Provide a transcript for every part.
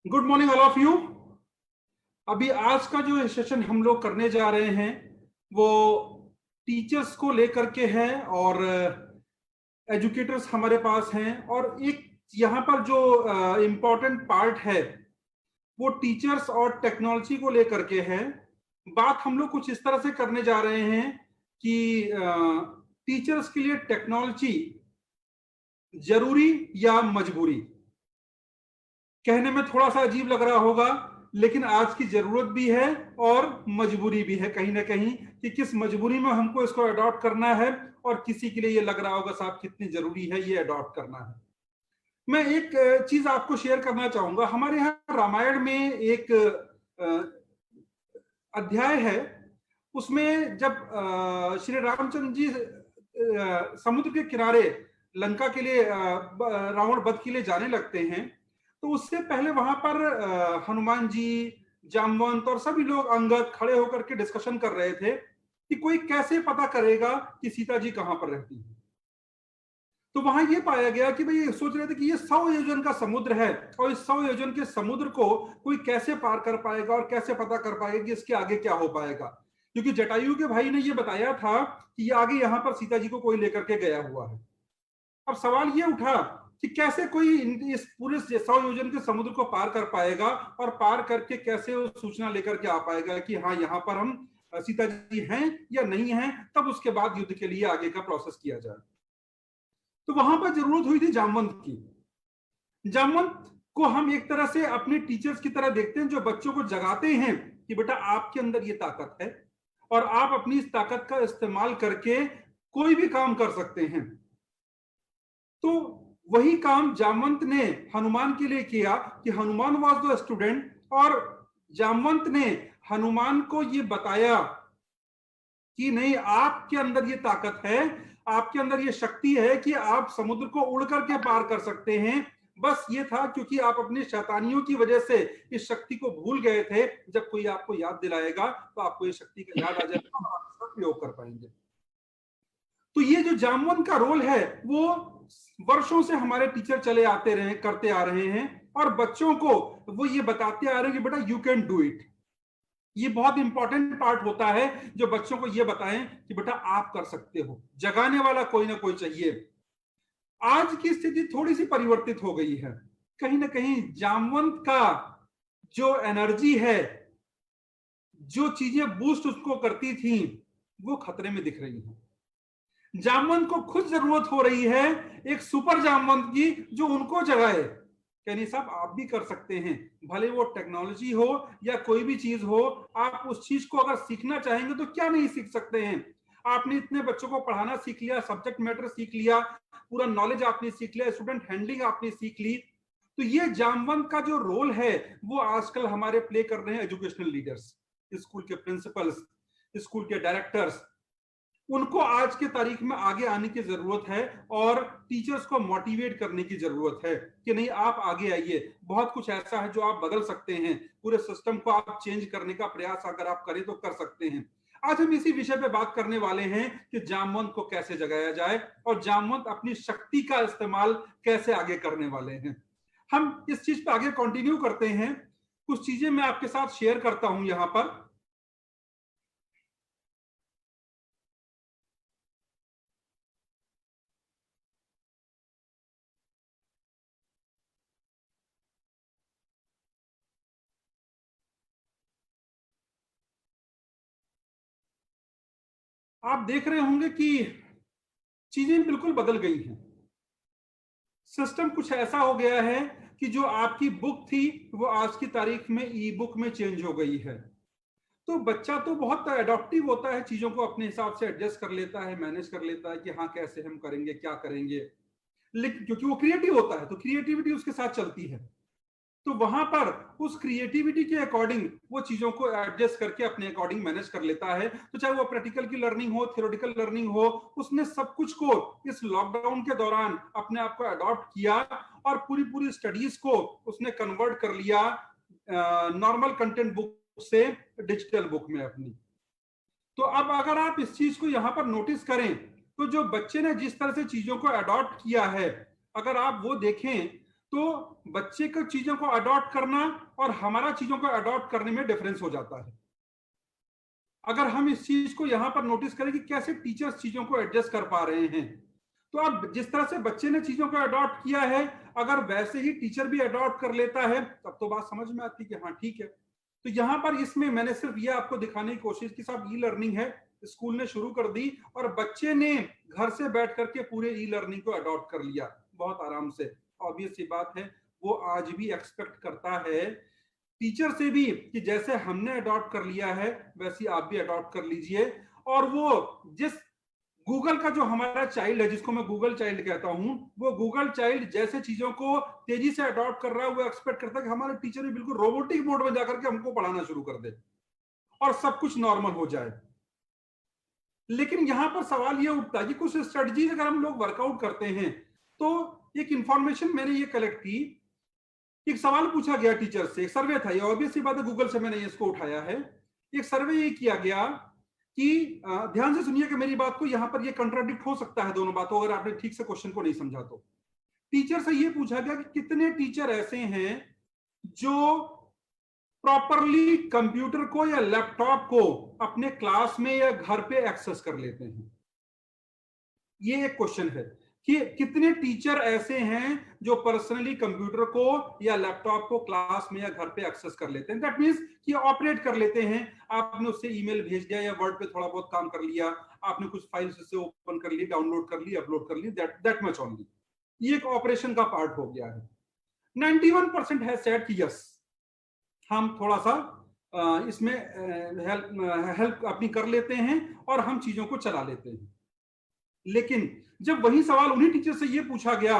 Good morning all of you. अभी आज का जो सेशन हम लोग करने जा रहे हैं वो टीचर्स को लेकर के है और एजुकेटर्स हमारे पास हैं और एक यहाँ पर जो इम्पोर्टेंट पार्ट है वो टीचर्स और टेक्नोलॉजी को लेकर के है। बात हम लोग कुछ इस तरह से करने जा रहे हैं कि टीचर्स के लिए टेक्नोलॉजी जरूरी या मजबूरी। कहने में थोड़ा सा अजीब लग रहा होगा लेकिन आज की जरूरत भी है और मजबूरी भी है कहीं ना कहीं कि किस मजबूरी में हमको इसको अडॉप्ट करना है और किसी के लिए ये लग रहा होगा साहब कितनी जरूरी है ये अडॉप्ट करना है। मैं एक चीज आपको शेयर करना चाहूंगा। हमारे यहाँ रामायण में एक अध्याय है, उसमें जब श्री रामचंद्र जी समुद्र के किनारे लंका के लिए रावण वध के लिए जाने लगते हैं तो उससे पहले वहां पर हनुमान जी, जामवंत और सभी लोग अंगद खड़े होकर के डिस्कशन कर रहे थे कि कोई कैसे पता करेगा कि सीता जी कहां पर रहती है। तो वहां ये पाया गया कि भाई सोच रहे थे कि ये 100 योजन का समुद्र है और इस 100 योजन के समुद्र को कोई कैसे पार कर पाएगा और कैसे पता कर पाएगा कि इसके आगे क्या हो पाएगा, क्योंकि जटायु के भाई ने ये बताया था कि ये आगे यहां पर सीता जी को कोई लेकर के गया हुआ है। अब सवाल ये उठा कि कैसे कोई इस पूरे 100 योजन के समुद्र को पार कर पाएगा और पार करके कैसे वो सूचना लेकर के आ पाएगा कि हाँ यहाँ पर हम सीता जी हैं या नहीं हैं, तब उसके बाद युद्ध के लिए आगे का प्रोसेस किया जाए। तो वहां पर जरूरत हुई थी जामवंत की। जामवंत को हम एक तरह से अपने टीचर्स की तरह देखते हैं जो बच्चों को जगाते हैं कि बेटा आपके अंदर ये ताकत है और आप अपनी इस ताकत का इस्तेमाल करके कोई भी काम कर सकते हैं। तो वही काम जामवंत ने हनुमान के लिए किया कि हनुमान वाज द स्टूडेंट और जामवंत ने हनुमान को ये बताया कि नहीं आपके अंदर ये ताकत है, आपके अंदर ये शक्ति है कि आप समुद्र को उड़ करके पार कर सकते हैं। बस ये था क्योंकि आप अपनी शैतानियों की वजह से इस शक्ति को भूल गए थे। जब कोई आपको याद दिलाएगा तो आपको ये शक्ति का याद आ जाएगा और आप इसका प्रयोग कर पाएंगे। तो ये जो जामवंत का रोल है वो वर्षों से हमारे टीचर चले आते रहे करते आ रहे हैं और बच्चों को वो ये बताते आ रहे हैं कि बेटा यू कैन डू इट। ये बहुत इंपॉर्टेंट पार्ट होता है जो बच्चों को ये बताएं कि बेटा आप कर सकते हो। जगाने वाला कोई ना कोई चाहिए। आज की स्थिति थोड़ी सी परिवर्तित हो गई है। कहीं ना कहीं जामवंत का जो एनर्जी है, जो चीजें बूस्ट उसको करती थी, वो खतरे में दिख रही हैं। जामवंत को खुद जरूरत हो रही है एक सुपर जामवंत की जो उनको जगाए। कहनी साहब आप भी कर सकते हैं, भले वो टेक्नोलॉजी हो या कोई भी चीज हो, आप उस चीज को अगर सीखना चाहेंगे तो क्या नहीं सीख सकते हैं। आपने इतने बच्चों को पढ़ाना सीख लिया, सब्जेक्ट मैटर सीख लिया, पूरा नॉलेज आपने सीख लिया, स्टूडेंट हैंडलिंग आपने सीख ली। तो ये जामवंत का जो रोल है वो आजकल हमारे प्ले कर रहे हैं एजुकेशनल लीडर्स, स्कूल के प्रिंसिपल्स, स्कूल के डायरेक्टर्स। उनको आज के तारीख में आगे आने की जरूरत है और टीचर्स को मोटिवेट करने की जरूरत है कि नहीं आप आगे आइए। बहुत कुछ ऐसा है जो आप बदल सकते हैं, पूरे सिस्टम को आप चेंज करने का प्रयास अगर आप करें तो कर सकते हैं। आज हम इसी विषय पे बात करने वाले हैं कि जामवंत को कैसे जगाया जाए और जामवंत अपनी शक्ति का इस्तेमाल कैसे आगे करने वाले हैं। हम इस चीज पे आगे कंटिन्यू करते हैं। कुछ चीजें मैं आपके साथ शेयर करता हूं यहां पर। आप देख रहे होंगे कि चीजें बिल्कुल बदल गई हैं। सिस्टम कुछ ऐसा हो गया है कि जो आपकी बुक थी वो आज की तारीख में ई बुक में चेंज हो गई है। तो बच्चा तो बहुत अडॉप्टिव होता है, चीजों को अपने हिसाब से एडजस्ट कर लेता है, मैनेज कर लेता है कि हाँ कैसे हम करेंगे क्या करेंगे, लेकिन क्योंकि वो क्रिएटिव होता है तो क्रिएटिविटी उसके साथ चलती है। तो वहां पर उस क्रिएटिविटी के अकॉर्डिंग वो चीजों को एडजस्ट करके अपने अकॉर्डिंग मैनेज कर लेता है। तो चाहे वो प्रैक्टिकल की लर्निंग हो, थ्योरेटिकल लर्निंग हो, उसने सब कुछ को इस लॉकडाउन के दौरान अपने आप को अडॉप्ट किया और पूरी पूरी स्टडीज को उसने कन्वर्ट कर लिया नॉर्मल कंटेंट बुक से डिजिटल बुक में अपनी। तो अब अगर आप इस चीज को यहां पर नोटिस करें तो जो बच्चे ने जिस तरह से चीजों को अडॉप्ट किया है, अगर आप वो देखें तो बच्चे को चीजों को अडॉप्ट करना और हमारा चीजों को अडॉप्ट करने में डिफरेंस हो जाता है। अगर हम इस चीज को यहां पर नोटिस करें कि कैसे टीचर्स चीजों को एडजस्ट कर पा रहे हैं, तो अब जिस तरह से बच्चे ने चीजों को अडॉप्ट किया है, अगर वैसे ही टीचर भी अडॉप्ट कर लेता है तब तो बात समझ में आती है कि हाँ ठीक है। तो यहां पर इसमें मैंने सिर्फ ये आपको दिखाने की कोशिश की, साहब ई लर्निंग है, स्कूल ने शुरू कर दी और बच्चे ने घर से बैठ करके पूरे ई लर्निंग को अडॉप्ट कर लिया बहुत आराम से। ऑब्वियस सी बात है, वो आज भी एक्सपेक्ट करता है टीचर से भी कि जैसे हमने अडॉप्ट कर लिया है वैसे आप भी अडॉप्ट कर लीजिए। और वो जिस गूगल का जो हमारा चाइल्ड है, जिसको मैं गूगल चाइल्ड कहता हूं, वो गूगल चाइल्ड जैसे चीजों को तेजी से अडॉप्ट कर रहा है, वो एक्सपेक्ट करता है कि हमारे टीचर भी बिल्कुल रोबोटिक मोड में जाकर के हमको पढ़ाना शुरू कर दे और सब कुछ नॉर्मल हो जाए। लेकिन यहां पर सवाल ये उठता है कि कुछ स्ट्रेटजीज अगर हम लोग वर्कआउट करते हैं, तो एक इंफॉर्मेशन मैंने ये कलेक्ट की, एक सवाल पूछा गया टीचर से, एक सर्वे था, ये ऑब्वियस सी बात है, गूगल से मैंने इसको उठाया है। एक सर्वे ये किया गया कि ध्यान से सुनिए कि मेरी बात को, यहां पर ये कंट्राडिक्ट हो सकता है दोनों बातों, अगर आपने ठीक से क्वेश्चन को नहीं समझा तो। टीचर से ये पूछा गया कि कितने टीचर ऐसे हैं जो प्रॉपरली कंप्यूटर को या लैपटॉप को अपने क्लास में या घर पे एक्सेस कर लेते हैं। ये एक क्वेश्चन है कि कितने टीचर ऐसे हैं जो पर्सनली कंप्यूटर को या लैपटॉप को क्लास में या घर पे एक्सेस कर लेते हैं। दैट मींस कि ऑपरेट कर लेते हैं। आपने उससे ईमेल भेज दिया या वर्ड पे थोड़ा बहुत काम कर लिया, आपने कुछ फाइल्स उससे ओपन कर ली, डाउनलोड कर ली, अपलोड कर ली, दैट मच ओनली। ये एक ऑपरेशन का पार्ट हो गया है। 91% है सेड कि यस, हम थोड़ा सा इसमें हेल्प अपनी कर लेते हैं और हम चीजों को चला लेते हैं। लेकिन जब वही सवाल उन्हीं टीचर से ये पूछा गया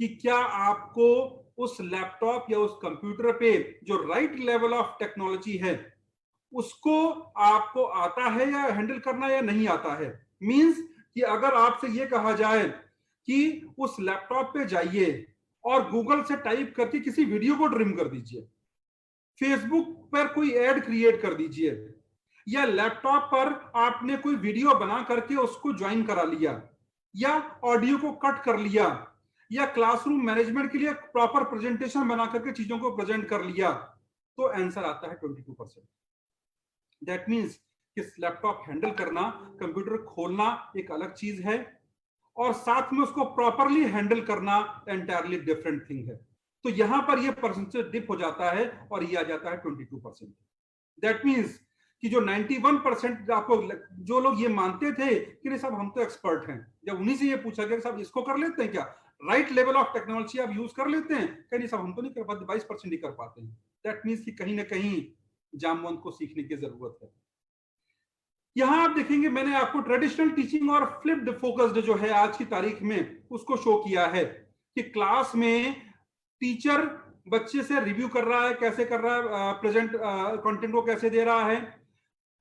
कि क्या आपको उस लैपटॉप या उस कंप्यूटर पे जो राइट लेवल ऑफ टेक्नोलॉजी है उसको आपको आता है या हैंडल करना या नहीं आता है, मींस कि अगर आपसे ये कहा जाए कि उस लैपटॉप पे जाइए और गूगल से टाइप करके किसी वीडियो को ट्रिम कर दीजिए, फेसबुक पर कोई एड क्रिएट कर दीजिए, या लैपटॉप पर आपने कोई वीडियो बना करके उसको ज्वाइन करा लिया, या ऑडियो को कट कर लिया, या क्लासरूम मैनेजमेंट के लिए प्रॉपर प्रेजेंटेशन बना करके चीजों को प्रेजेंट कर लिया, तो आंसर आता है 22%। दैट मींस कि लैपटॉप हैंडल करना, कंप्यूटर खोलना एक अलग चीज है और साथ में उसको प्रॉपरली हैंडल करना एंटायरली डिफरेंट थिंग है। तो यहां पर ये परसेंटेज डिप हो जाता है और ये आ जाता है 22%। दैट मींस कि जो 91% आपको, जो लोग ये मानते थे कि नहीं साहब हम तो एक्सपर्ट हैं, जब उन्हीं से ये पूछा गया साहब इसको कर लेते हैं क्या, राइट लेवल ऑफ टेक्नोलॉजी आप यूज कर लेते हैं, कहीं नहीं साहब हम तो नहीं कर पाते, 22% ही कर पाते हैं। दैट मींस कि कहीं ना कहीं जामवंत को सीखने की जरूरत है। यहां आप देखेंगे मैंने आपको ट्रेडिशनल टीचिंग और फ्लिप्ड फोकस्ड जो है आज की तारीख में उसको शो किया है कि क्लास में टीचर बच्चे से रिव्यू कर रहा है, कैसे कर रहा है, प्रेजेंट कंटेंट को कैसे दे रहा है,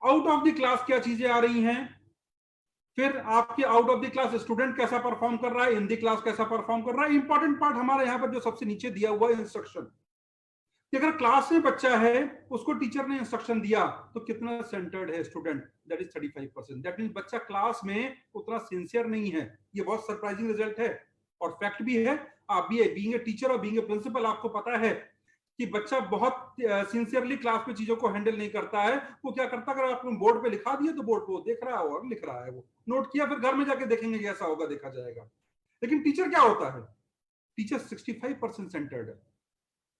आउट ऑफ द क्लास क्या चीजें आ रही हैं, फिर आपके out of the class student कैसा परफॉर्म कर रहा है, इन द क्लास कैसा परफॉर्म कर रहा है। इंपॉर्टेंट पार्ट हमारे यहाँ पर जो सबसे नीचे दिया हुआ है इंस्ट्रक्शन, कि अगर क्लास में बच्चा है उसको टीचर ने इंस्ट्रक्शन दिया तो कितना सेंटर्ड है student, that is 35%। That means बच्चा क्लास में उतना सिंसियर नहीं है। ये बहुत सरप्राइजिंग रिजल्ट है और फैक्ट भी है। आप भी बीइंग ए टीचर और बीइंग ए प्रिंसिपल आपको पता है कि बच्चा बहुत सिंसियरली क्लास में चीजों को हैंडल नहीं करता है। वो क्या करता है, अगर आपने बोर्ड पे लिखा दिया तो बोर्ड पे वो देख रहा है और लिख रहा है, वो नोट किया, फिर घर में जाके देखेंगे कि ऐसा होगा, देखा जाएगा। लेकिन टीचर क्या होता है, टीचर 65% सेंटर्ड है।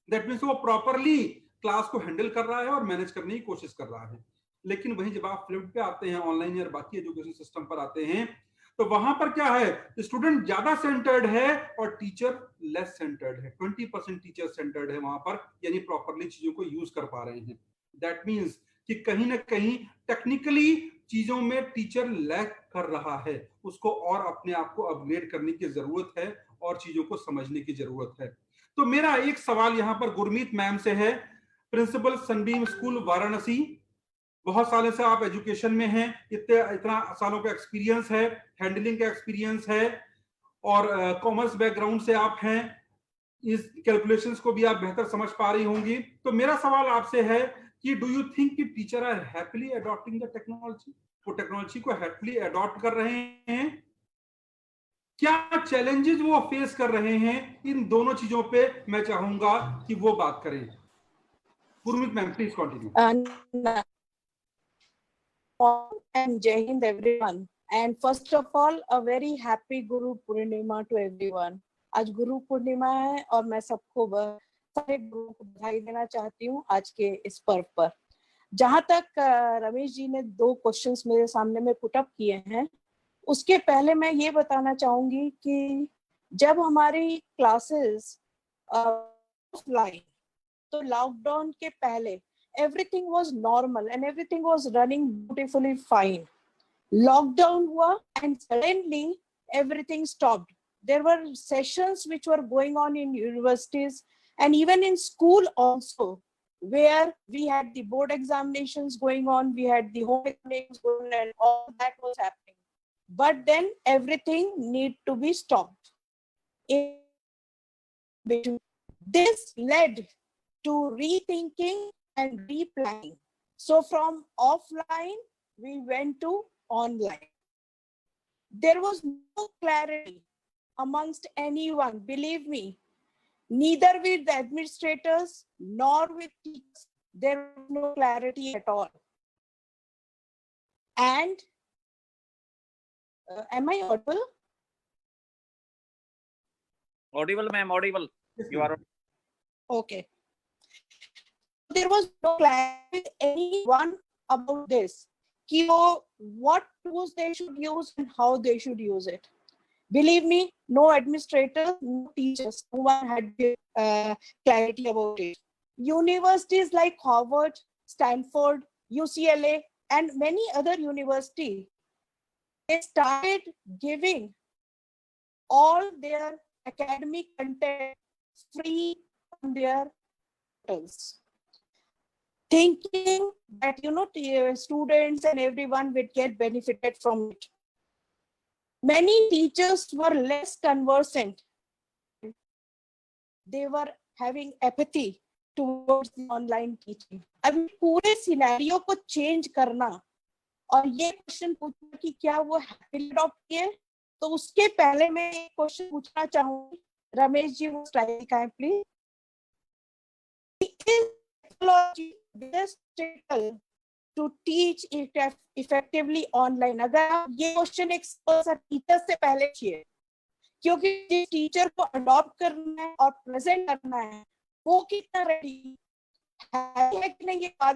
दैट मीन्स वो प्रॉपरली क्लास को हैंडल कर रहा है और मैनेज करने की कोशिश कर रहा है। लेकिन वहीं जब आप फ्लिप पे आते हैं, ऑनलाइन या बाकी एजुकेशन सिस्टम पर आते हैं, तो वहां पर क्या है, स्टूडेंट ज्यादा सेंटर्ड है और टीचर लेस सेंटर्ड है। 20% टीचर सेंटर्ड है वहां पर, यानी प्रॉपरली चीजों को यूज कर पा रहे हैं। दैट मीन्स कि कहीं ना कहीं टेक्निकली चीजों में टीचर लैक कर रहा है, उसको और अपने आप को अपग्रेड करने की जरूरत है और चीजों को समझने की जरूरत है। तो मेरा एक सवाल यहां पर गुरमीत मैम से है, प्रिंसिपल सनबीम स्कूल वाराणसी। बहुत सालों से आप एजुकेशन में हैं, इतना सालों का एक्सपीरियंस है, हैंडलिंग का एक्सपीरियंस है और कॉमर्स बैकग्राउंड से आप हैं, इस कैलकुलेशंस को भी आप बेहतर समझ पा रही होंगी। तो मेरा सवाल आपसे है कि डू यू थिंक कि teacher are happily adopting the technology, वो टेक्नोलॉजी को हैप्पीली अडॉप्ट कर रहे हैं? क्या चैलेंजेस वो फेस कर रहे हैं, इन दोनों चीजों पे मैं चाहूंगा कि वो बात करें। Gurmeet ma'am please continue. And Jai Hind everyone. And first of all, a very happy Guru Purnima to everyone. आज गुरु पूर्णिमा है और मैं सबको सारे गुरुओं को बधाई देना चाहती हूँ आज के इस पर्व पर। जहां तक रमेश जी ने 2 क्वेश्चंस मेरे सामने में पुटअप किए हैं, उसके पहले मैं ये बताना चाहूंगी कि जब हमारी क्लासेस ऑफलाइन, तो लॉकडाउन के पहले everything was normal and everything was running beautifully fine. Lockdown hua and suddenly everything stopped. There were sessions which were going on in universities and even in school also, where we had the board examinations going on, we had the home examinations going on, and all that was happening. But then everything need to be stopped. This led to rethinking and replanning. So from offline, we went to online. There was no clarity amongst anyone, believe me, neither with the administrators nor with teachers. There was no clarity at all. And am I audible? Audible, ma'am, audible. You are okay. There was no clarity with anyone about this. What tools they should use and how they should use it. Believe me, no administrator, no teachers, no one had clarity about it. Universities like Harvard, Stanford, UCLA, and many other universities, they started giving all their academic content free on their portals, thinking that students and everyone would get benefited from it. Many teachers were less conversant. They were having apathy towards the online teaching. अभी पूरे scenario को change करना और ये question पूछना कि क्या वो हैप्पीली अडॉप्ट किए, तो उसके पहले मैं एक क्वेश्चन पूछना चाहूंगी। रमेश जी वो स्लाइड दिखाएं please. to teach effectively online? अगर आप ये क्वेश्चन एक टीचर से पहले किए, क्योंकि जिस टीचर को अडॉप्ट करना है और प्रेजेंट करना है वो कितना रेडी है कि नहीं, ये बात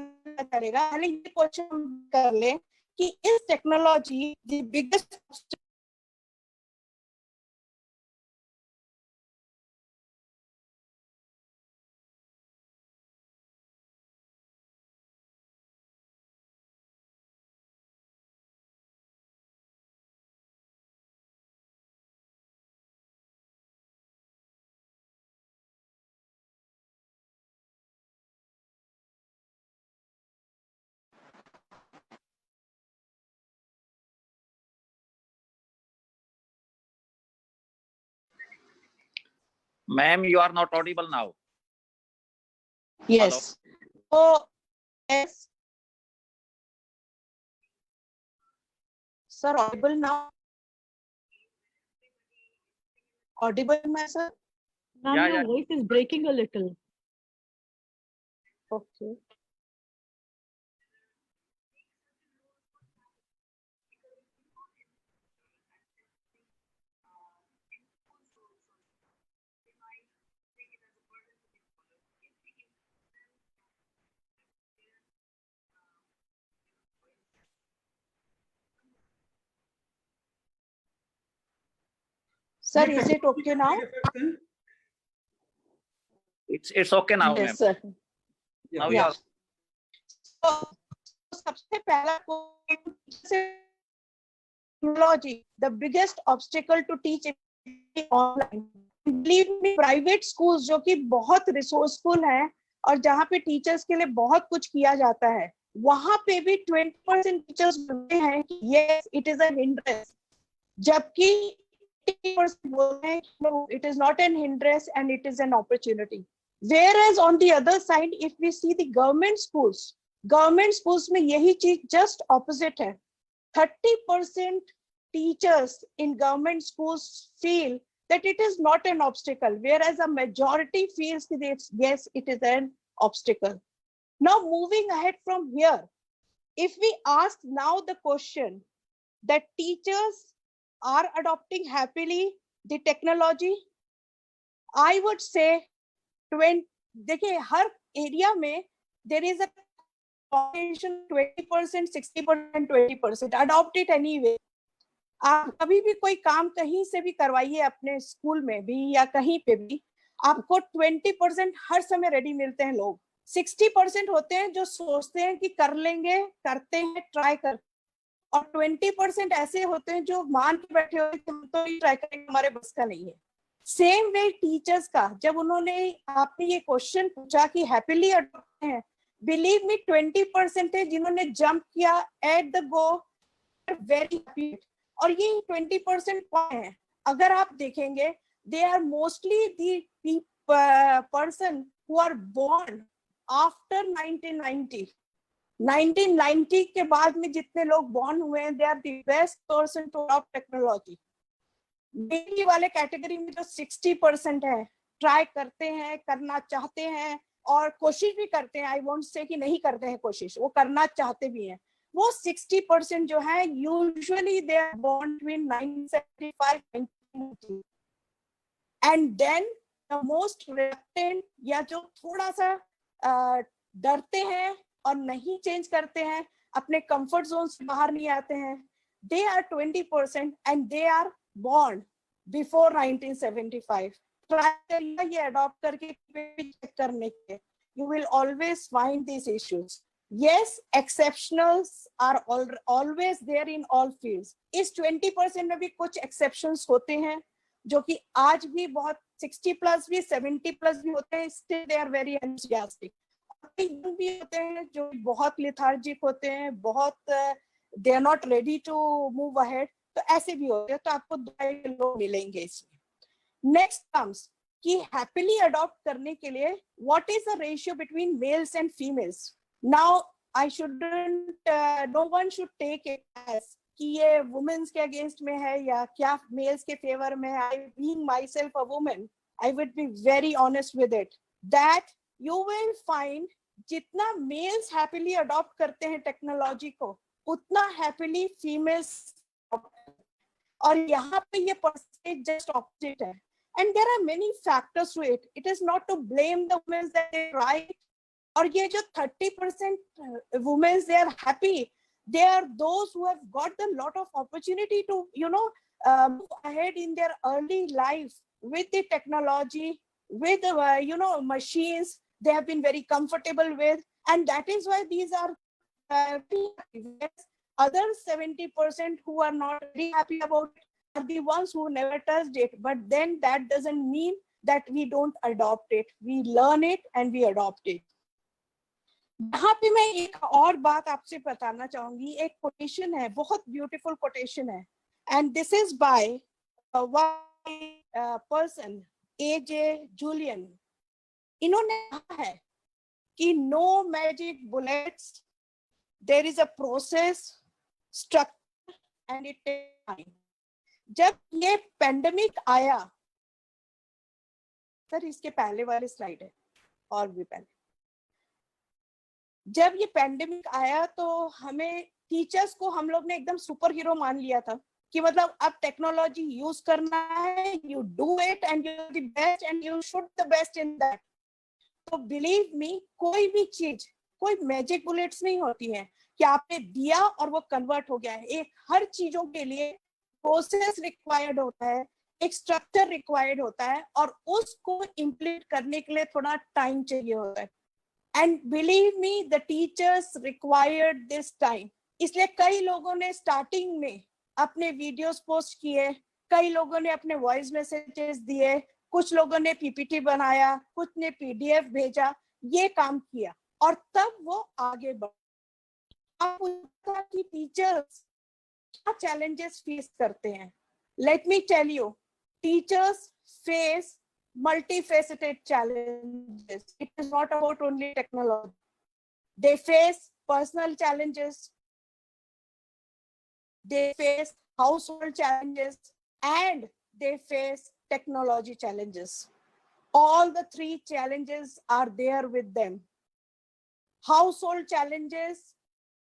करेगा। पहले ये क्वेश्चन कर ले कि इस technology the biggest Ma'am, you are not audible now. Yes. So, yes. Sir, audible now? Audible, my sir? Ma'am, Yeah, your yeah. voice is breaking a little. Okay. Sir, is it okay now? It's okay now, ma'am. Yes, sir. Now Yeah. you are. So, सबसे पहला technology, the biggest obstacle to teach online. Believe me, private schools जो कि बहुत resourceful हैं और जहाँ पे teachers के लिए बहुत कुछ किया जाता है, वहाँ पे भी 20% teachers बोलते हैं कि yes, it is a hindrance, जबकि 80% बोलते हैं no, it is not an hindrance and it is an opportunity. Whereas on the other side, if we see the government schools में यही चीज just opposite है। 30% teachers in government schools feel that it is not an obstacle, whereas a majority feels that yes, it is an obstacle. Now, moving ahead from here, if we ask now the question that teachers are adopting happily the technology, I would say 20, देखिए हर area में there is a combination 20%, 60%, 20%. Adopt it anyway. आप कभी भी कोई काम कहीं से भी करवाइए अपने स्कूल में भी या कहीं पे भी, आपको 20% हर समय रेडी मिलते हैं लोग. 60% होते हैं जो सोचते हैं कि कर लेंगे, करते हैं, ट्राई कर, और 20% ऐसे होते हैं जो मान के बैठे होते हैं हम तो ट्राई करेंगे, हमारे बस का नहीं है. सेम वे टीचर्स का, जब उन्होंने आपने ये क्वेश्चन पूछा कि हैप्पीली अडॉप्ट हैं, बिलीव मी 20% है जिन्होंने जंप किया at the go, very happy. और ये 20% कौन है? अगर आप देखेंगे, they are mostly the person who are born after 1990. 1990 के बाद में जितने लोग बॉर्न हुए हैं, they are the best person to adopt technology. मेरी वाले कैटेगरी में जो 60% है, ट्राई करते हैं, करना चाहते हैं और कोशिश भी करते हैं. आई वोंट से कि नहीं करते हैं कोशिश, वो करना चाहते भी हैं. वो 60% जो है usually they are born between 1975 1990, and then the most reluctant, या जो थोड़ा सा डरते हैं और नहीं चेंज करते हैं, अपने कंफर्ट जोन से बाहर नहीं आते हैं, they are 20% and they are born before 1975. Try करिए ये adopt करके check करने के, you will always find these issues. Yes, exceptionals are always there in all fields. इस 20% में भी कुछ exceptions होते हैं जो कि आज भी बहुत 60 plus भी 70 plus भी होते हैं, still they are very enthusiastic. young भी होते हैं जो बहुत lethargic होते हैं, बहुत they are not ready to move ahead. तो ऐसे भी होते हैं, तो आपको दो लोग मिलेंगे इसमें. नेक्स्ट कम्स कि हैप्पीली अडॉप्ट करने के लिए what is the ratio between males and females. Now I shouldn't, no one should take it as कि ये वुमेन्स के अगेंस्ट में है या क्या मेल्स के फेवर में है. I being my self a women, I would be very honest with it that you will find जितना मेल्स हैप्पीली अडॉप्ट करते हैं टेक्नोलॉजी को, उतना हैप्पीली फीमेल्स. और यहाँ पे ये परसेंटेज जस्ट ऑपोजिट है. And there are many factors to it. It is not to blame the womens that they right. और ये जो 30% womens they are happy, they are those who have got the lot of opportunity to move ahead in their early life with the technology, with machines they have been very comfortable with, and that is why these are other 70% who are not very happy about it are the ones who never touched it. But then that doesn't mean that we don't adopt it. We learn it and we adopt it. यहाँ पे मैं एक और बात आपसे बताना चाहूंगी. एक कोटेशन है, बहुत ब्यूटीफुल कोटेशन है, and this is by one person, A.J. Julian. इन्होंने कहा है कि no magic bullets, there is a process, structure and it takes time. जब ये पेंडेमिक आया, सर इसके पहले वाले स्लाइड है और भी पहले, जब ये पेंडेमिक आया तो हमें टीचर्स को हम लोग ने एकदम सुपर हीरो मान लिया था कि मतलब अब टेक्नोलॉजी यूज करना है, you do it and you are the best and you should the best in that. तो बिलीव मी, कोई भी चीज, कोई मैजिक बुलेट्स नहीं होती हैं कि आपने दिया और वो कन्वर्ट हो गया है. एक हर चीजों के लिए प्रोसेस रिक्वायर्ड होता है, एक स्ट्रक्चर रिक्वायर्ड होता है और उसको इम्प्लीमेंट करने के लिए थोड़ा टाइम चाहिए होता है. And believe me, the teachers required this time. इसलिए कई लोगों ने स्टार्टिंग में अपने वीडियोस पोस्ट किए, कई लोगों ने अपने वॉइस मैसेजेस दिए, कुछ लोगों ने पीपीटी बनाया, कुछ ने पीडीएफ भेजा, ये काम किया और तब वो आगे बढ़े. आप पूछा कि टीचर्स क्या चैलेंजेस फेस करते हैं. Let me tell you, teachers face multifaceted challenges. It is not about only technology. They face personal challenges. They face household challenges, and they face technology challenges. All the three challenges are there with them. Household challenges,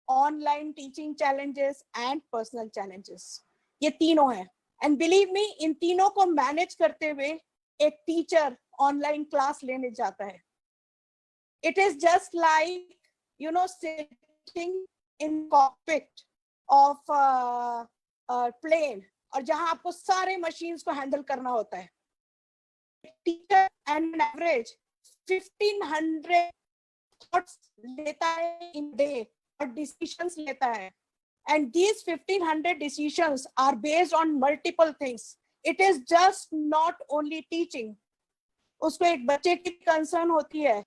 online teaching challenges, and personal challenges. ये तीनों हैं. And believe me, इन तीनों को manage करते हुए एक teacher online class लेने जाता है. It is just like, you know, sitting in cockpit of a plane, और जहां आपको सारे मशीन्स को हैंडल करना होता है. टीचर एन एवरेज 1500 थॉट्स लेता है इन डे और डिसीजंस लेता है. And these 1500 decisions are based on multiple things. It is just not only teaching. उसको एक बच्चे की कंसर्न होती है,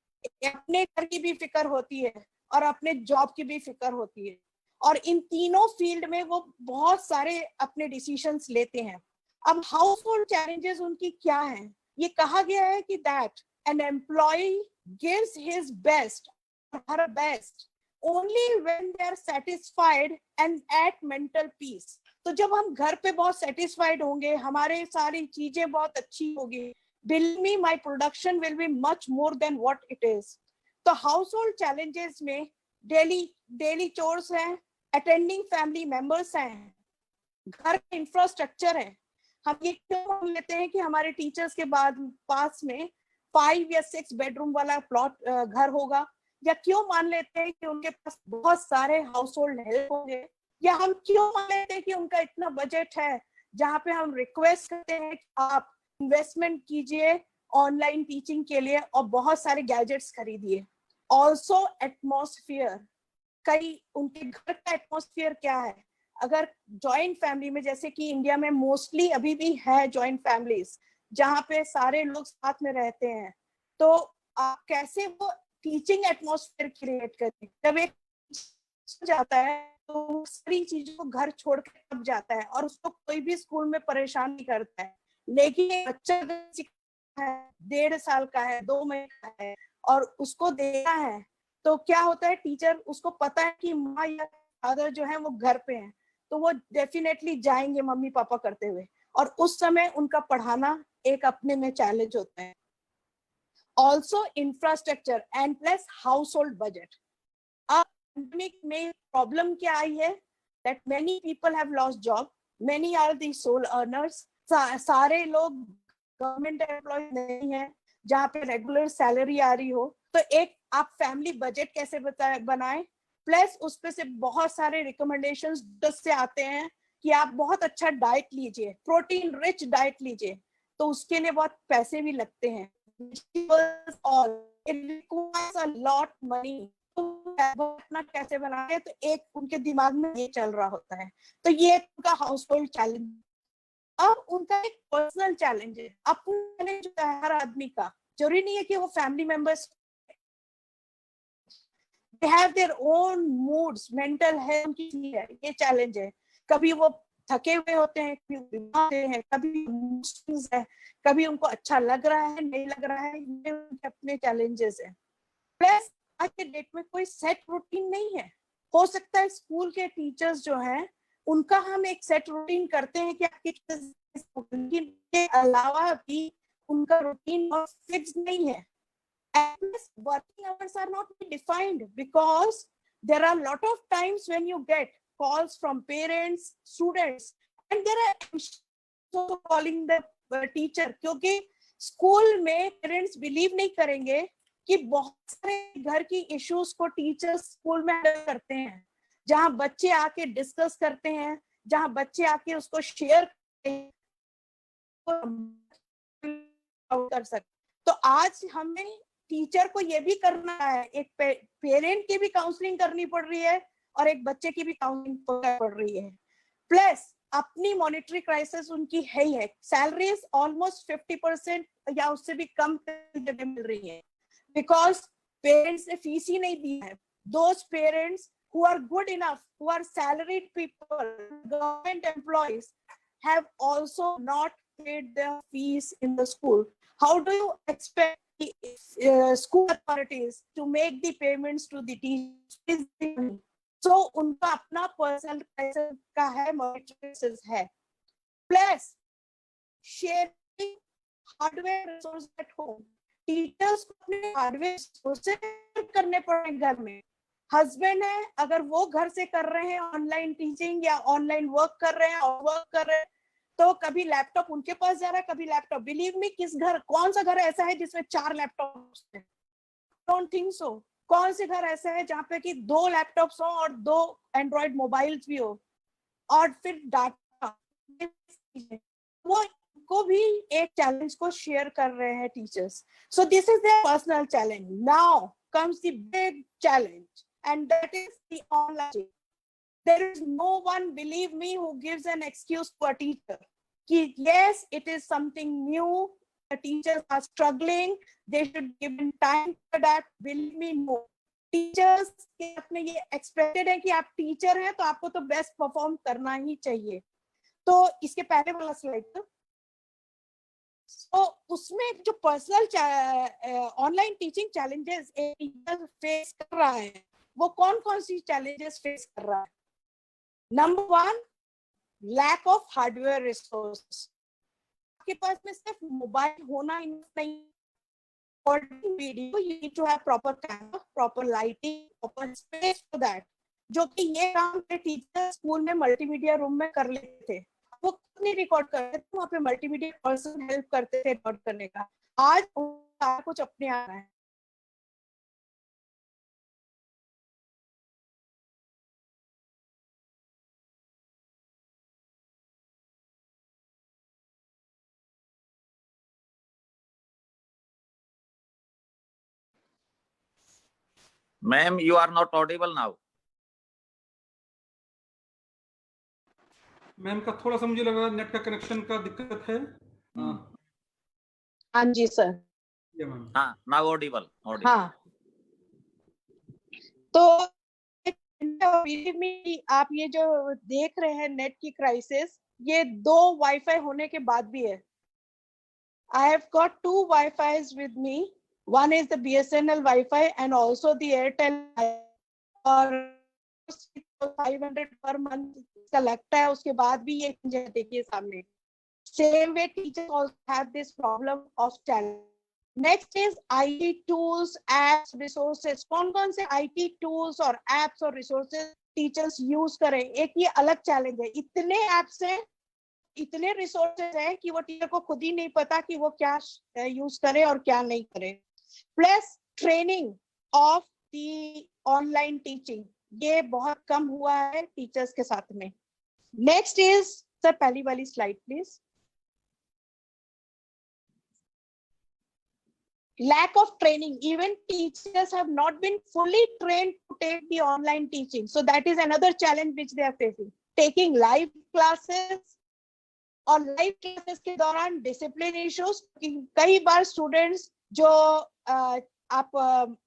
अपने घर की भी फिक्र होती है, और अपने जॉब की भी फिक्र होती है. और इन तीनों फील्ड में वो बहुत सारे अपने डिसीजंस लेते हैं. अब हाउसहोल्ड चैलेंजेस उनकी क्या हैं? ये कहा गया है कि that an employee gives his best or her best only when they are satisfied and at mental peace. तो जब हम घर पे बहुत satisfied होंगे, हमारे सारी चीजें बहुत अच्छी होगी, believe me, my production will be much more than what it is. तो household challenges में daily chores हैं, attending family members हैं, घर का इंफ्रास्ट्रक्चर है. हम ये क्यों मान लेते हैं कि हमारे टीचर्स के बाद पास में 5 या 6 बेडरूम वाला प्लॉट घर होगा, या क्यों मान लेते हैं कि उनके पास बहुत सारे हाउस होल्ड हेल्प होंगे, या हम क्यों मान लेते हैं कि उनका इतना बजट है जहाँ पे हम रिक्वेस्ट करते हैं कि आप इन्वेस्टमेंट कीजिए ऑनलाइन टीचिंग के लिए और बहुत सारे गैजेट्स खरीदिए. ऑल्सो एटमॉस्फेयर, कई उनके घर का एटमॉस्फेयर क्या है. अगर जॉइंट फैमिली में, जैसे कि इंडिया में मोस्टली अभी भी है जॉइंट फैमिलीज जहाँ पे सारे लोग साथ में रहते हैं, तो आप कैसे वो टीचिंग एटमॉस्फेयर क्रिएट करें. जब एक जाता है तो सारी चीजों को घर छोड़ के तब जाता है और उसको कोई भी स्कूल में परेशान नहीं करता है. लेकिन बच्चा 1.5 साल का है, 2 महीने का है और उसको देना है, तो क्या होता है, टीचर उसको पता है कि माँ या फादर जो है वो घर पे हैं, तो वो डेफिनेटली जाएंगे मम्मी पापा करते हुए, और उस समय उनका पढ़ाना एक अपने में चैलेंज होता है. Also infrastructure and plus household budget. अब pandemic में problem क्या आई है? That many people have lost job. Many are the sole earners. सारे लोग government employees नहीं हैं जहाँ पे regular salary आ रही हो. तो एक आप family budget कैसे बनाएं? Plus उसपे से बहुत सारे recommendations से आते हैं कि आप बहुत अच्छा डाइट लीजिए, प्रोटीन रिच डाइट लीजिए, तो उसके लिए बहुत पैसे भी लगते हैं. All it requires a lot money. अपना कैसे बनाए, तो एक उनके दिमाग में ये चल रहा होता है. तो ये उनका हाउसहोल्ड चैलेंज. अब उनका एक पर्सनल चैलेंज है. अपना चैलेंज है हर आदमी का, जरूरी नहीं है कि वो family members. they have their own moods, mental health की है, ये चैलेंज है. कभी वो थके हुए होते हैं, कभी बीमार हैं, कभी है, कभी उनको अच्छा लग रहा है, नहीं लग रहा है, ये उनके अपने चैलेंजेस हैं. प्लस आज के डेट में कोई सेट रूटीन नहीं है. हो सकता है स्कूल के टीचर्स जो हैं उनका हम एक सेट रूटीन करते हैं कि आपकी के अलावा भी उनका रूटीन और फिक्स नहीं है. Working hours are not defined because there are a lot of times when you get calls from parents, students, and there are so calling the teacher, क्योंकि स्कूल में पेरेंट्स बिलीव नहीं करेंगे कि बहुत सारे घर की इश्यूज को टीचर्स स्कूल में हैंडल करते हैं, जहां बच्चे आके डिस्कस करते हैं, जहां बच्चे आके उसको शेयर कर सकते. तो आज हमें टीचर को ये भी करना है, एक पेरेंट की भी काउंसलिंग करनी पड़ रही है और एक बच्चे की भी काउंसलिंग पड़ रही है. प्लस अपनी मॉनेटरी क्राइसिस उनकी है ही है. सैलरीज ऑलमोस्ट 50% या उससे भी कम मिल रही है बिकॉज पेरेंट्स ने फीस ही नहीं दी है. Those parents who are good enough, who are salaried people, government employees, have also not paid their fees in the school. How do you expect the school authorities to make the payments to the teachers? सो उनका अपना personal का है, motivations है। Plus sharing hardware resource at home, teachers को अपने hardware resources करने पड़े घर में। हस्बैंड है, अगर वो घर से कर रहे हैं ऑनलाइन टीचिंग या ऑनलाइन वर्क कर रहे हैं और वर्क कर रहे हैं, तो कभी लैपटॉप उनके पास जा रहा है, कभी लैपटॉप। बिलीव मी, किस घर, कौन सा घर ऐसा है जिसमें 4 लैपटॉप है? Don't think so. कौन से घर ऐसा है जहाँ पे कि 2 लैपटॉप्स हो और 2 एंड्रॉइड मोबाइल्स भी हो, और फिर डाटा, वो को भी एक चैलेंज को शेयर कर रहे हैं teachers. So this is their personal challenge. Now comes the big challenge, and that is the online. There is no one, believe me, who gives an excuse to a teacher ki yes, it is something new, the teachers are struggling, they should give them time to adapt. Believe me, no, teachers के अपने ये expected है कि आप teacher हैं तो आपको तो बेस्ट परफॉर्म करना ही चाहिए। तो इसके पहले वाला स्लाइड, तो उसमें जो पर्सनल ऑनलाइन टीचिंग चैलेंजेस एक टीचर फेस कर रहा है, वो कौन कौन सी चैलेंजेस फेस कर रहा है? Number 1, lack of hardware resource. आपके पास में सिर्फ मोबाइल होना नहीं, video, you need to have proper camera, proper lighting, proper space for that. जो कि ये काम टीचर स्कूल में मल्टीमीडिया रूम में कर लेते थे, वो खुद नहीं रिकॉर्ड करते थे, वहाँ पे मल्टीमीडिया पर्सन हेल्प करते थे रिकॉर्ड करने का। आज सारा कुछ अपने आ रहा है। Ma'am, you are not audible now. Ma'am का थोड़ा सा मुझे लग रहा है नेट का कनेक्शन का दिक्कत है। हाँ जी सर। हाँ, now audible. हाँ, तो आप ये जो देख रहे हैं नेट की क्राइसिस, ये 2 वाईफाई होने के बाद भी है। I have got 2 Wi-Fi's with me. One is the BSNL Wi-Fi and also the Airtel, और 500 per month का लगता है, उसके बाद भी ये देखिए सामने। Same way teachers also have this problem of challenge. Next is IT tools, apps, resources. कौन-कौन से IT tools और apps और resources teachers use करें? एक ये अलग challenge है। इतने apps हैं, इतने रिसोर्सेज हैं कि वो टीचर को खुद ही नहीं पता कि वो क्या यूज करे और क्या नहीं करे। Plus training of the online teaching, ये बहुत कम हुआ है टीचर्स के साथ में। नेक्स्ट इज सर, पहली वाली slide please. Lack of training, even teachers have not been fully trained to take the online teaching, so that is another challenge which they are facing. Taking live classes, और live classes के दौरान discipline issues, कई बार students जो आप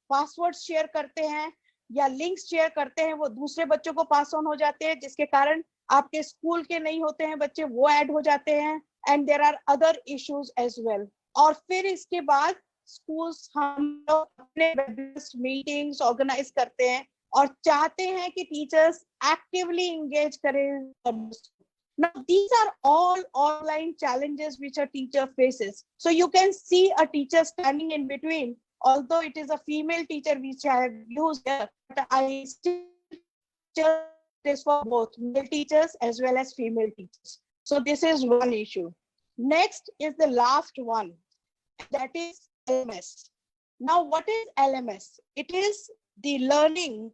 password share करते हैं या links share करते हैं, वो दूसरे बच्चों को पास ऑन हो जाते हैं, जिसके कारण आपके स्कूल के नहीं होते हैं बच्चे, वो ऐड हो जाते हैं, and there are other issues as well. और फिर इसके बाद स्कूल्स, हम लोग अपने मीटिंग्स ऑर्गेनाइज करते हैं और चाहते हैं कि टीचर्स एक्टिवली एंगेज करें। Now, these are all online challenges which a teacher faces. So you can see a teacher standing in between, although it is a female teacher which I have used here, but I still this for both male teachers as well as female teachers. So this is one issue. Next is the last one, that is LMS. Now, what is LMS? It is the learning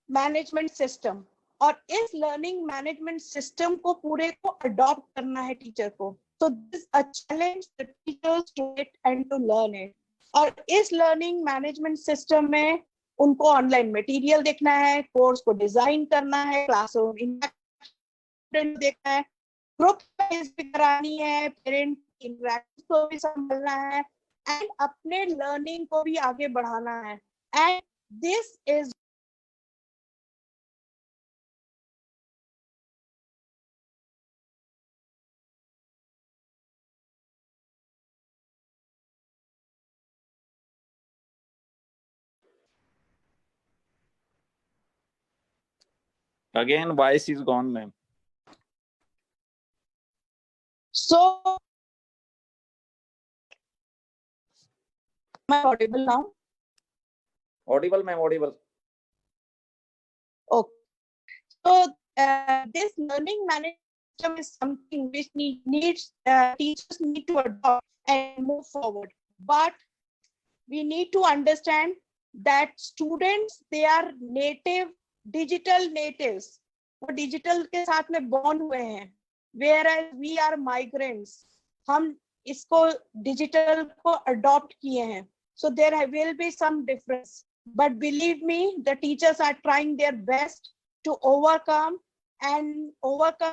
management system. और इस learning management system को पूरे को adopt करना है teacher को। तो this a challenge the teachers to it and to learn it. और इस लर्निंग मैनेजमेंट सिस्टम में उनको ऑनलाइन मटेरियल देखना है, कोर्स को डिजाइन करना है, क्लासरूम इंटरेक्शन देखना है, ग्रुप भी करानी है, पेरेंट इंटरेक्शन को भी संभालना है, एंड अपने लर्निंग को भी आगे बढ़ाना है। And this is Again, voice is gone, ma'am. So, am I audible now? Audible, ma'am, audible. Okay. So, this learning management system is something which needs teachers need to adopt and move forward. But we need to understand that students, they are native, digital natives. वो digital के साथ में born हुए हैं. Whereas we are migrants. हम इसको digital को adopt किए हैं. So there will be some difference. But believe me, the teachers are trying their best to overcome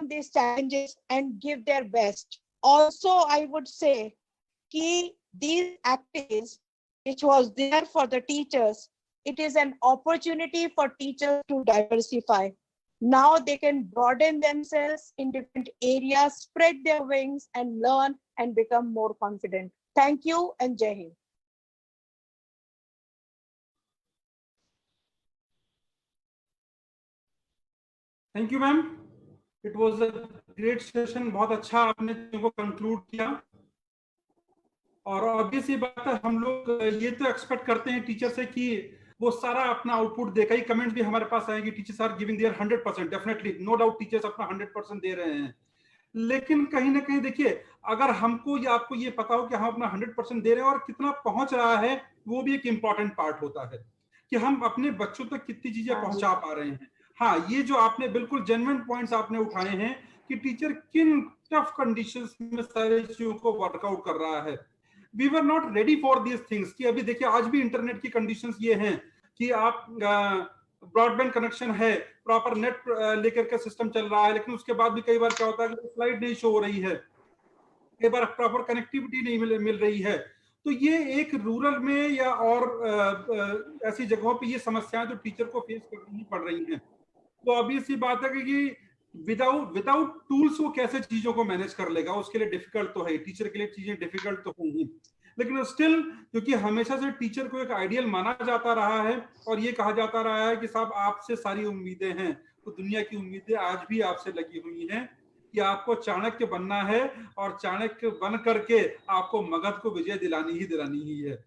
these challenges and give their best. Also, I would say that these activities which was there for the teachers, it is an opportunity for teachers to diversify. Now they can broaden themselves in different areas, spread their wings and learn and become more confident. Thank you and Jai Hind. Thank you ma'am, it was a great session. बहुत अच्छा आपने चीजों को conclude किया। और obvious ये बात है, हम लोग ये तो एक्सपेक्ट करते हैं टीचर से कि वो सारा अपना आउटपुट दे। कई कमेंट्स भी हमारे पास आएंगे, teachers are giving their 100%, definitely no doubt teachers अपना 100% दे रहे हैं। लेकिन कहीं ना कहीं देखिए, अगर हमको या आपको ये पता हो कि हम अपना 100% दे रहे हैं और कितना पहुंच रहा है, वो भी एक इंपॉर्टेंट पार्ट होता है कि हम अपने बच्चों तक कितनी चीजें पहुंचा पा रहे हैं। हाँ, ये जो आपने बिल्कुल जेन्युइन पॉइंट्स आपने उठाए हैं कि टीचर किन टफ कंडीशंस में सारी चीजों को वर्कआउट कर रहा है। We were not ready for these things कि अभी देखिए, आज भी इंटरनेट की कंडीशंस ये हैं कि आप ब्रॉडबैंड कनेक्शन है, प्रॉपर नेट लेकर के सिस्टम चल रहा है, लेकिन उसके बाद भी कई बार क्या होता है कि स्लाइड नहीं शो हो रही है, कई बार प्रॉपर कनेक्टिविटी नहीं मिल रही है। तो ये एक रूरल में या और ऐसी जगहों पे ये समस्याएं तो टीचर को फेस करनी पड़ रही हैं। तो अभी सी बात है कि विदाउट टूल्स वो कैसे चीजों को मैनेज कर लेगा, उसके लिए डिफिकल्ट तो है, टीचर के लिए चीजें डिफिकल्ट तो होंगी। लेकिन स्टिल, क्योंकि हमेशा से टीचर को एक आइडियल माना जाता रहा है और ये कहा जाता रहा है कि साहब आपसे सारी उम्मीदें हैं, तो दुनिया की उम्मीदें आज भी आपसे लगी हुई हैं कि आपको चाणक्य बनना है और चाणक्य बन करके आपको मगध को विजय दिलानी ही है।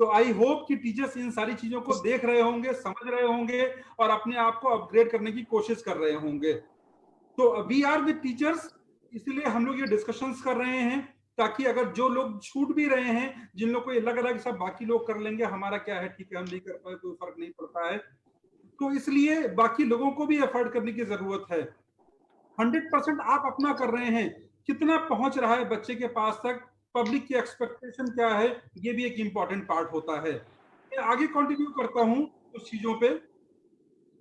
तो आई होप कि टीचर्स इन सारी चीजों को देख रहे होंगे, समझ रहे होंगे और अपने आप को अपग्रेड करने की कोशिश कर रहे होंगे। तो वी आर विद टीचर्स, इसलिए हम लोग ये डिस्कशंस कर रहे हैं ताकि अगर जो लोग छूट भी रहे हैं, जिन लोग को ये लग रहा है कि सब बाकी लोग कर लेंगे, हमारा क्या है, ठीक है हम नहीं कर पाए, कोई फर्क नहीं पड़ता है, तो इसलिए बाकी लोगों को भी एफर्ट करने की जरूरत है। 100% आप अपना कर रहे हैं, कितना पहुंच रहा है बच्चे के पास तक, पब्लिक की एक्सपेक्टेशन क्या है, ये भी एक इंपॉर्टेंट पार्ट होता है। मैं आगे कंटिन्यू करता हूं उस चीजों पे।